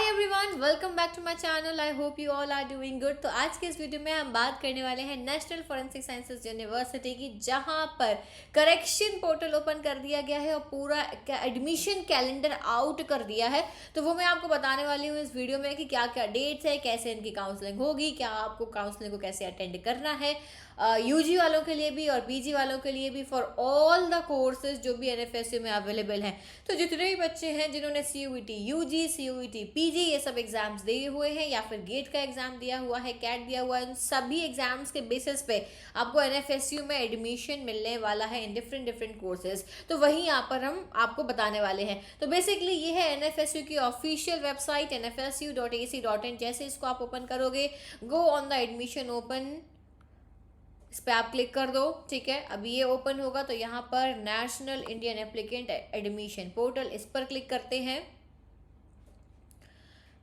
Hi everyone, welcome back to my channel. I hope you all are doing good. तो आज के इस video में हम बात करने वाले हैं नेशनल फॉरेंसिक साइंसेज यूनिवर्सिटी की, जहां पर करेक्शन पोर्टल ओपन कर दिया गया है और पूरा एडमिशन कैलेंडर आउट कर दिया है। तो वो मैं आपको बताने वाली हूँ इस वीडियो में कि क्या क्या डेट्स है, कैसे इनकी काउंसलिंग होगी, क्या आपको काउंसलिंग को कैसे अटेंड करना है, यूजी वालों के लिए भी और पीजी वालों के लिए भी, फॉर ऑल द कोर्सेज जो भी एनएफएसयू में अवेलेबल हैं। तो जितने भी बच्चे हैं जिन्होंने सीयूईटी यूजी, सीयूईटी पीजी ये सब एग्जाम्स दिए हुए हैं या फिर गेट का एग्जाम दिया हुआ है, कैट दिया हुआ है, उन सभी एग्जाम्स के बेसिस पे आपको एनएफएसयू में एडमिशन मिलने वाला है इन डिफरेंट डिफरेंट कोर्सेज। तो वहीं यहाँ पर हम आपको बताने वाले हैं। तो बेसिकली ये है एनएफएसयू की ऑफिशियल वेबसाइट nfsu.ac.in। जैसे इसको आप ओपन करोगे, go on the admission open, इस पर आप क्लिक कर दो। ठीक है, अभी ये ओपन होगा तो यहाँ पर national Indian applicant admission portal, इस पर क्लिक करते हैं।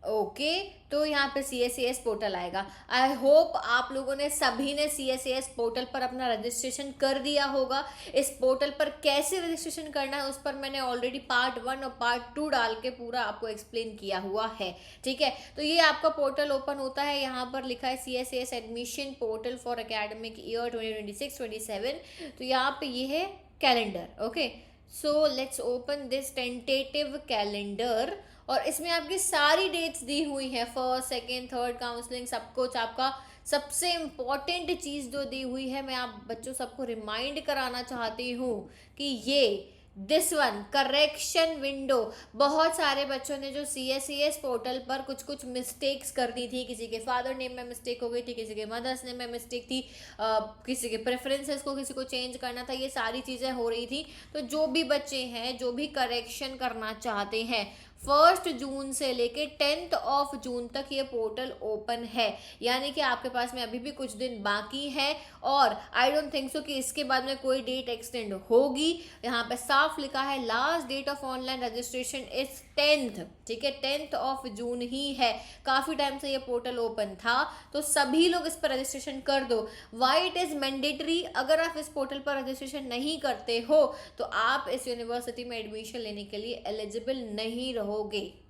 ओके तो यहाँ पे CSAS पोर्टल आएगा। आई होप आप लोगों ने सभी ने CSAS पोर्टल पर अपना रजिस्ट्रेशन कर दिया होगा। इस पोर्टल पर कैसे रजिस्ट्रेशन करना है उस पर मैंने ऑलरेडी पार्ट 1 और पार्ट 2 डाल के पूरा आपको एक्सप्लेन किया हुआ है। ठीक है, तो ये आपका पोर्टल ओपन होता है। यहाँ पर लिखा है CSAS admission portal for academic year 2026-27। तो यहाँ पे ये है calendar. Okay, so let's open this tentative calendar और इसमें आपकी सारी डेट्स दी हुई है, फर्स्ट सेकेंड थर्ड काउंसलिंग सब कुछ। आपका सबसे इम्पॉर्टेंट चीज़ जो दी हुई है, मैं आप बच्चों सबको रिमाइंड कराना चाहती हूँ कि ये दिस वन करेक्शन विंडो, बहुत सारे बच्चों ने जो CSAS पोर्टल पर कुछ कुछ मिस्टेक्स कर दी थी, किसी के फादर नेम में मिस्टेक हो गई थी, किसी के मदर्स नेम में मिस्टेक थी, किसी के प्रेफरेंसेस को किसी को चेंज करना था, ये सारी चीज़ें हो रही थी। तो जो भी बच्चे हैं जो भी करेक्शन करना चाहते हैं, 1 जून से लेके 10 जून तक ये पोर्टल ओपन है। यानी कि आपके पास में अभी भी कुछ दिन बाकी है और आई डोंट थिंक सो कि इसके बाद में कोई डेट एक्सटेंड होगी। यहाँ पे साफ लिखा है last date of online registration is 10th। ठीक है, 10 जून ही है। काफ़ी टाइम से ये पोर्टल ओपन था, तो सभी लोग इस पर रजिस्ट्रेशन कर दो। वाई इट इज़ मैंडेटरी, अगर आप इस पोर्टल पर रजिस्ट्रेशन नहीं करते हो तो आप इस यूनिवर्सिटी में एडमिशन लेने के लिए एलिजिबल नहीं रहोगे।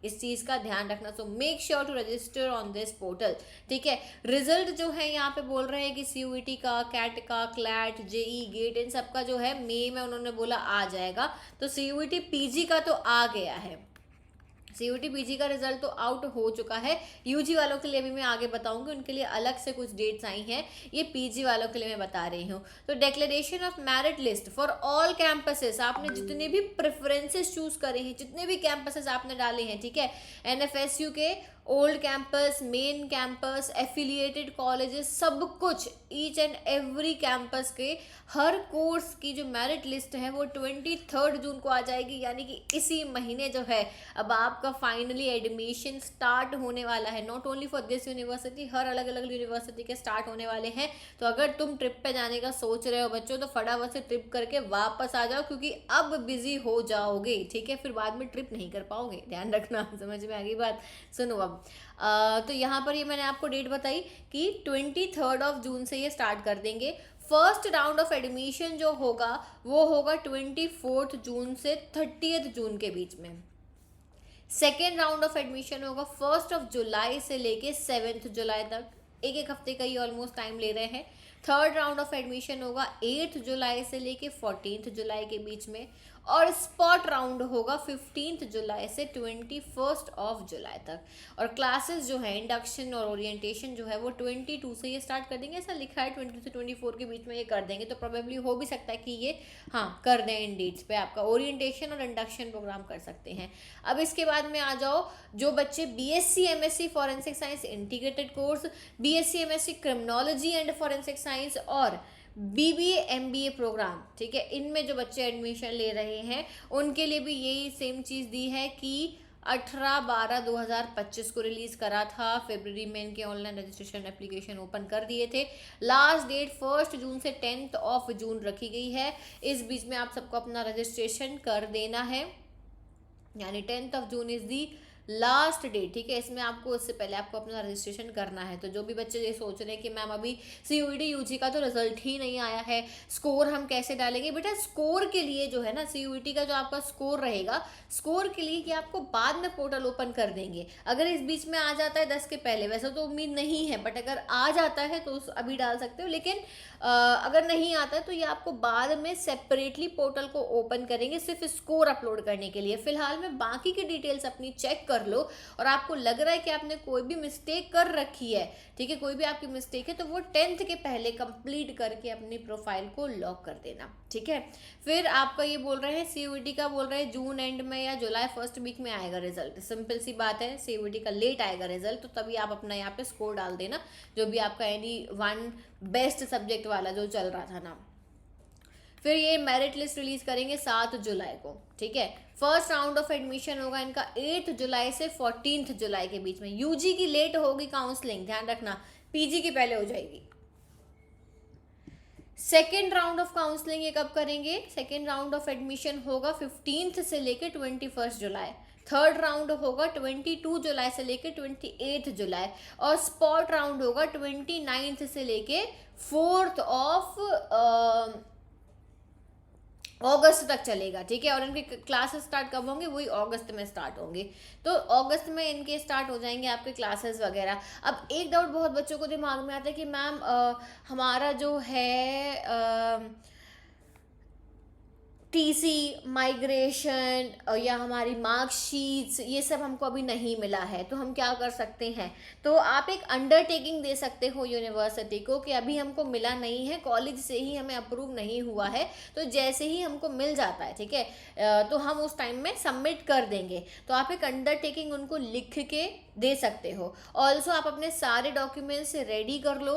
इस चीज़ का ध्यान रखना। So make sure to register on this portal. ठीक है, रिजल्ट जो है यहाँ पे बोल रहे हैं कि CUET का, कैट का, क्लैट, जेई, गेट, इन सब का जो है मई में उन्होंने बोला आ जाएगा। तो CUET PG का तो आ गया है, CUET PG का रिजल्ट तो आउट हो चुका है। यूजी वालों के लिए भी मैं आगे बताऊंगी, उनके लिए अलग से कुछ डेट्स आई हैं। ये PG वालों के लिए मैं बता रही हूँ। तो declaration of merit list for all campuses, आपने जितने भी प्रेफरेंसेस चूज करे हैं, जितने भी कैंपसेस आपने डाले हैं, ठीक है, NFSU के old campus, main campus, affiliated colleges, सब कुछ, ईच एंड एवरी कैंपस के हर कोर्स की जो मेरिट लिस्ट है वो 23 जून को आ जाएगी। यानी कि इसी महीने जो है अब आपका फाइनली एडमिशन स्टार्ट होने वाला है। Not only for this university, हर अलग अलग यूनिवर्सिटी के स्टार्ट होने वाले हैं। तो अगर तुम ट्रिप पे जाने का सोच रहे हो बच्चों, तो फटाफट से ट्रिप करके वापस आ जाओ, क्योंकि अब बिजी हो जाओगे। ठीक है, फिर बाद में ट्रिप नहीं कर पाओगे, ध्यान रखना। समझ में आ गई बात? सुनो अब तो यहाँ पर ये मैंने आपको डेट बताई कि 23 जून से ये स्टार्ट कर देंगे। फर्स्ट राउंड ऑफ एडमिशन जो होगा वो होगा 24 जून से 30 जून के बीच में। सेकेंड राउंड ऑफ एडमिशन होगा 1 जुलाई से लेके 7 जुलाई तक, एक हफ्ते का ही ऑलमोस्ट टाइम ले रहे हैं। थर्ड राउंड ऑफ एडमिशन होगा 8 जुलाई से लेके 14 जुलाई के बीच में। और स्पॉट राउंड होगा 15 जुलाई से 21 जुलाई तक। और क्लासेस जो है, इंडक्शन और ओरिएंटेशन जो है वो 22 से ये स्टार्ट कर देंगे। ऐसा लिखा है 22 से 24 के बीच में ये कर देंगे। तो प्रोबेबली हो भी सकता है कि ये कर दें इन डेट्स पे, आपका ओरिएंटेशन और इंडक्शन प्रोग्राम कर सकते हैं। अब इसके बाद में आ जाओ, जो बच्चे BSc MSc forensic science integrated course, BSc MSc criminology and forensic science और BBA MBA प्रोग्राम, ठीक है, इनमें जो बच्चे एडमिशन ले रहे हैं उनके लिए भी यही सेम चीज़ दी है कि 18/12/2025 को रिलीज करा था। फरवरी में इनके ऑनलाइन रजिस्ट्रेशन एप्लीकेशन ओपन कर दिए थे। लास्ट डेट 1 जून से 10 जून रखी गई है। इस बीच में आप सबको अपना रजिस्ट्रेशन कर देना है। यानी 10 June is the last date, ठीक है। इसमें आपको इससे पहले आपको अपना रजिस्ट्रेशन करना है। तो जो भी बच्चे ये सोच रहे हैं कि मैम अभी CUET UG का तो रिजल्ट ही नहीं आया है, स्कोर हम कैसे डालेंगे, बेटा स्कोर के लिए जो है ना, CUET का जो आपका स्कोर रहेगा, स्कोर के लिए कि आपको बाद में पोर्टल ओपन कर देंगे। अगर इस बीच में आ जाता है 10 के पहले, वैसे तो उम्मीद नहीं है, बट अगर आ जाता है तो अभी डाल सकते हो, लेकिन अगर नहीं आता है तो ये आपको बाद में सेपरेटली पोर्टल को ओपन करेंगे सिर्फ स्कोर अपलोड करने के लिए। फिलहाल में बाकी की डिटेल्स अपनी चेक कर लो, और आपको लग रहा है कि आपने कोई भी मिस्टेक कर रखी है, ठीक है, कोई भी आपकी मिस्टेक है, तो वो 10th के पहले कंप्लीट करके अपनी प्रोफाइल को लॉक कर देना, ठीक है। फिर आपका ये बोल रहे हैं CUET का, बोल रहे हैं जून एंड में या जुलाई फर्स्ट वीक में आएगा रिजल्ट। सिंपल सी बात है, CUET का लेट आएगा रिजल्ट, तो तभी आप अपना यहाँ पे स्कोर डाल देना, जो भी आपका एनी वन बेस्ट सब्जेक्ट वाला जो चल रहा था ना। फिर ये मेरिट लिस्ट रिलीज करेंगे 7 जुलाई को, ठीक है। फर्स्ट राउंड ऑफ एडमिशन होगा इनका 8 जुलाई से 14 जुलाई के बीच में। UG की लेट होगी काउंसलिंग, ध्यान रखना, PG की पहले हो जाएगी। सेकेंड राउंड ऑफ काउंसलिंग ये कब करेंगे? सेकेंड राउंड ऑफ एडमिशन होगा 15 से लेके 21 जुलाई। थर्ड राउंड होगा 22 जुलाई से लेके 28 जुलाई, और स्पॉट राउंड होगा 29 से लेके 4 अगस्त तक चलेगा, ठीक है। और इनके क्लासेस स्टार्ट कब होंगे? वही अगस्त में स्टार्ट होंगे। तो अगस्त में इनके स्टार्ट हो जाएंगे आपके क्लासेस वगैरह। अब एक डाउट बहुत बच्चों को दिमाग में आता है कि मैम हमारा जो है TC माइग्रेशन या हमारी मार्कशीट्स, ये सब हमको अभी नहीं मिला है, तो हम क्या कर सकते हैं? तो आप एक अंडरटेकिंग दे सकते हो यूनिवर्सिटी को कि अभी हमको मिला नहीं है, कॉलेज से ही हमें अप्रूव नहीं हुआ है, तो जैसे ही हमको मिल जाता है, ठीक है, तो हम उस टाइम में सबमिट कर देंगे। तो आप एक अंडरटेकिंग उनको लिख के दे सकते हो। ऑल्सो आप अपने सारे डॉक्यूमेंट्स रेडी कर लो।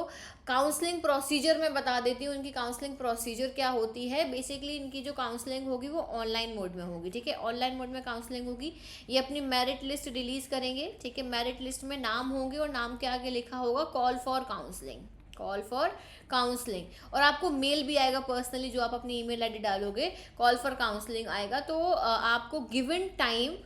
काउंसलिंग प्रोसीजर मैं बता देती हूँ, इनकी काउंसलिंग प्रोसीजर क्या होती है। बेसिकली इनकी जो काउंसलिंग होगी वो ऑनलाइन मोड में होगी, ठीक है, ऑनलाइन मोड में काउंसलिंग होगी। ये अपनी मेरिट लिस्ट रिलीज करेंगे, ठीक है। मेरिट लिस्ट में नाम होंगे और नाम के आगे लिखा होगा call for counselling, call for counselling. और आपको मेल भी आएगा पर्सनली, जो आप अपनी ईमेल आईडी डालोगे, कॉल फॉर काउंसलिंग आएगा। तो आपको गिवन टाइम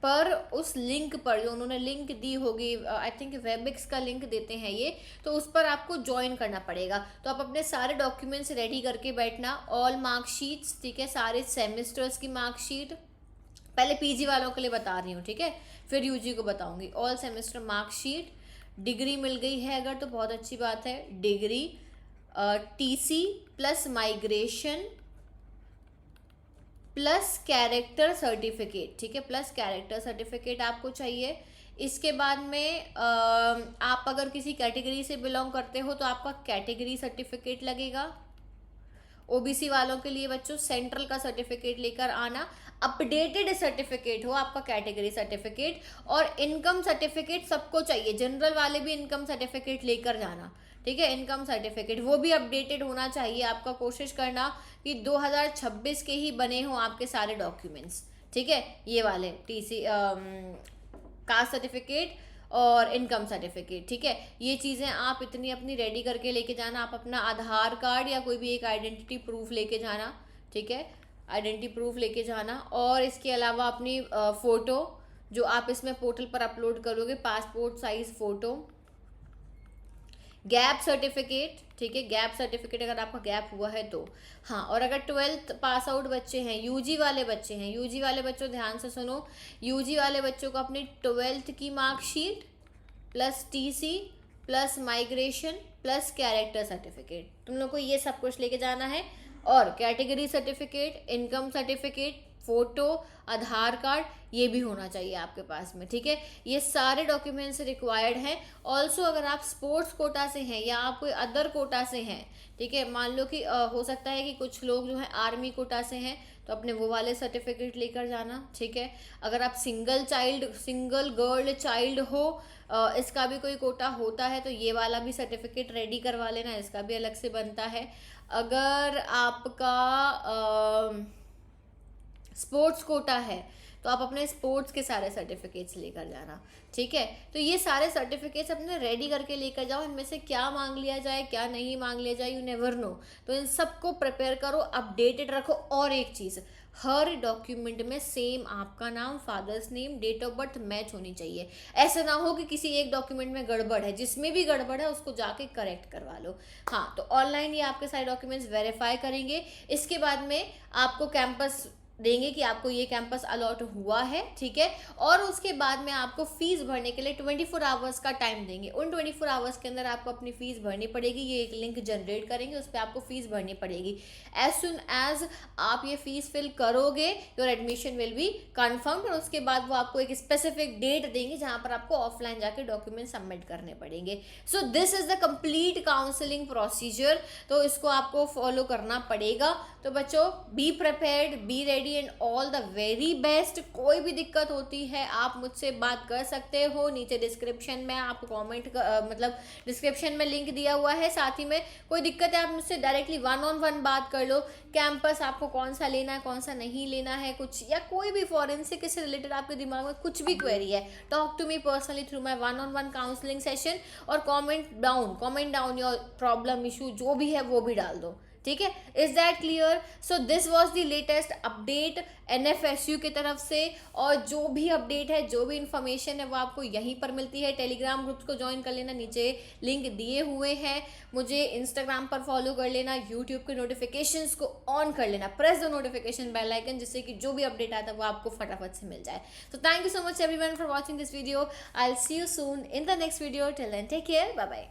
पर उस लिंक पर, जो उन्होंने लिंक दी होगी, आई थिंक वेबिक्स का लिंक देते हैं ये, तो उस पर आपको ज्वाइन करना पड़ेगा। तो आप अपने सारे डॉक्यूमेंट्स रेडी करके बैठना, ऑल मार्कशीट्स, ठीक है, सारे सेमेस्टर्स की मार्कशीट, पहले PG वालों के लिए बता रही हूँ, ठीक है, फिर UG को बताऊंगी। ऑल सेमेस्टर मार्कशीट, डिग्री मिल गई है अगर तो बहुत अच्छी बात है, degree, TC plus migration plus character certificate, ठीक है, प्लस कैरेक्टर सर्टिफिकेट आपको चाहिए। इसके बाद में आप अगर किसी कैटेगरी से बिलोंग करते हो तो आपका कैटेगरी सर्टिफिकेट लगेगा। OBC वालों के लिए बच्चों सेंट्रल का सर्टिफिकेट लेकर आना, अपडेटेड सर्टिफिकेट हो आपका कैटेगरी सर्टिफिकेट, और इनकम सर्टिफिकेट सबको चाहिए। जनरल वाले भी इनकम सर्टिफिकेट लेकर जाना, ठीक है, इनकम सर्टिफिकेट वो भी अपडेटेड होना चाहिए आपका। कोशिश करना कि 2026 के ही बने हो आपके सारे डॉक्यूमेंट्स, ठीक है, ये वाले TC, कास्ट सर्टिफिकेट और इनकम सर्टिफिकेट, ठीक है। ये चीज़ें आप इतनी अपनी रेडी करके लेके जाना। आप अपना आधार कार्ड या कोई भी एक आइडेंटिटी प्रूफ लेके जाना, ठीक है, आइडेंटिटी प्रूफ लेके जाना। और इसके अलावा अपनी फ़ोटो जो आप इसमें पोर्टल पर अपलोड करोगे, passport size photo, gap certificate, ठीक है, गैप सर्टिफिकेट अगर आपका गैप हुआ है तो, हाँ। और अगर 12th पास आउट बच्चे हैं, UG वाले बच्चे हैं, UG वाले बच्चों ध्यान से सुनो, UG वाले बच्चों को अपनी 12th की marksheet plus TC plus migration plus character certificate, तुम लोग को ये सब कुछ लेके जाना है। और category certificate, income certificate, photo, Aadhaar card, ये भी होना चाहिए आपके पास में, ठीक है। ये सारे डॉक्यूमेंट्स रिक्वायर्ड हैं। ऑल्सो अगर आप स्पोर्ट्स कोटा से हैं या आप कोई अदर कोटा से हैं, ठीक है, मान लो कि हो सकता है कि कुछ लोग जो है आर्मी कोटा से हैं, तो अपने वो वाले सर्टिफिकेट लेकर जाना, ठीक है। अगर आप सिंगल गर्ल चाइल्ड हो, इसका भी कोई कोटा होता है तो ये वाला भी सर्टिफिकेट रेडी करवा लेना, इसका भी अलग से बनता है। अगर आपका स्पोर्ट्स कोटा है तो आप अपने स्पोर्ट्स के सारे सर्टिफिकेट्स लेकर जाना, ठीक है। तो ये सारे सर्टिफिकेट्स अपने रेडी करके लेकर जाओ। इनमें से क्या मांग लिया जाए, क्या नहीं मांग लिया जाए, यू नेवर नो। तो इन सबको प्रिपेयर करो, अपडेटेड रखो। और एक चीज़, हर डॉक्यूमेंट में सेम आपका नाम, father's name, date of birth match होनी चाहिए। ऐसा ना हो कि किसी एक डॉक्यूमेंट में गड़बड़ है, जिसमें भी गड़बड़ है उसको जाके करेक्ट करवा लो। हाँ, तो ऑनलाइन ये आपके सारे डॉक्यूमेंट्स वेरीफाई करेंगे। इसके बाद में आपको कैंपस देंगे कि आपको ये कैंपस अलॉट हुआ है, ठीक है। और उसके बाद में आपको फीस भरने के लिए 24 आवर्स का टाइम देंगे। उन 24 आवर्स के अंदर आपको अपनी फीस भरनी पड़ेगी। ये एक लिंक जनरेट करेंगे, उस पर आपको फीस भरनी पड़ेगी। एज सुन एज आप ये फीस फिल करोगे, your admission will be confirmed. और उसके बाद वो आपको एक स्पेसिफिक डेट देंगे जहां पर आपको ऑफलाइन जाके डॉक्यूमेंट सबमिट करने पड़ेंगे। So this is the complete counselling procedure, तो इसको आपको फॉलो करना पड़ेगा। तो बच्चों, be prepared, be ready and all the very best. कोई भी दिक्कत होती है आप मुझसे बात कर सकते हो। नीचे डिस्क्रिप्शन में आपको कमेंट मतलब डिस्क्रिप्शन में लिंक दिया हुआ है। साथ ही में कोई दिक्कत है आप मुझसे डायरेक्टली 1-on-1 बात कर लो। कैंपस आपको कौन सा लेना है, कौन सा नहीं लेना है, कुछ या कोई भी फॉरेंसिक से रिलेटेड आपके दिमाग में कुछ भी क्वेरी है, talk to me personally through my 1-on-1 counselling session. और comment down your problem, issue जो भी है वो भी डाल दो, ठीक है। Is that clear? So this was the latest update NFSU की तरफ से। और जो भी अपडेट है, जो भी इंफॉर्मेशन है, वो आपको यहीं पर मिलती है। टेलीग्राम ग्रुप्स को ज्वाइन कर लेना, नीचे लिंक दिए हुए हैं। मुझे इंस्टाग्राम पर फॉलो कर लेना, यूट्यूब के नोटिफिकेशंस को ऑन कर लेना, press the notification bell icon, जिससे कि जो भी अपडेट आता है वो आपको फटाफट से मिल जाए। तो thank you so much everyone for watching this video. I will see you soon in the next video. Till then take care, bye bye.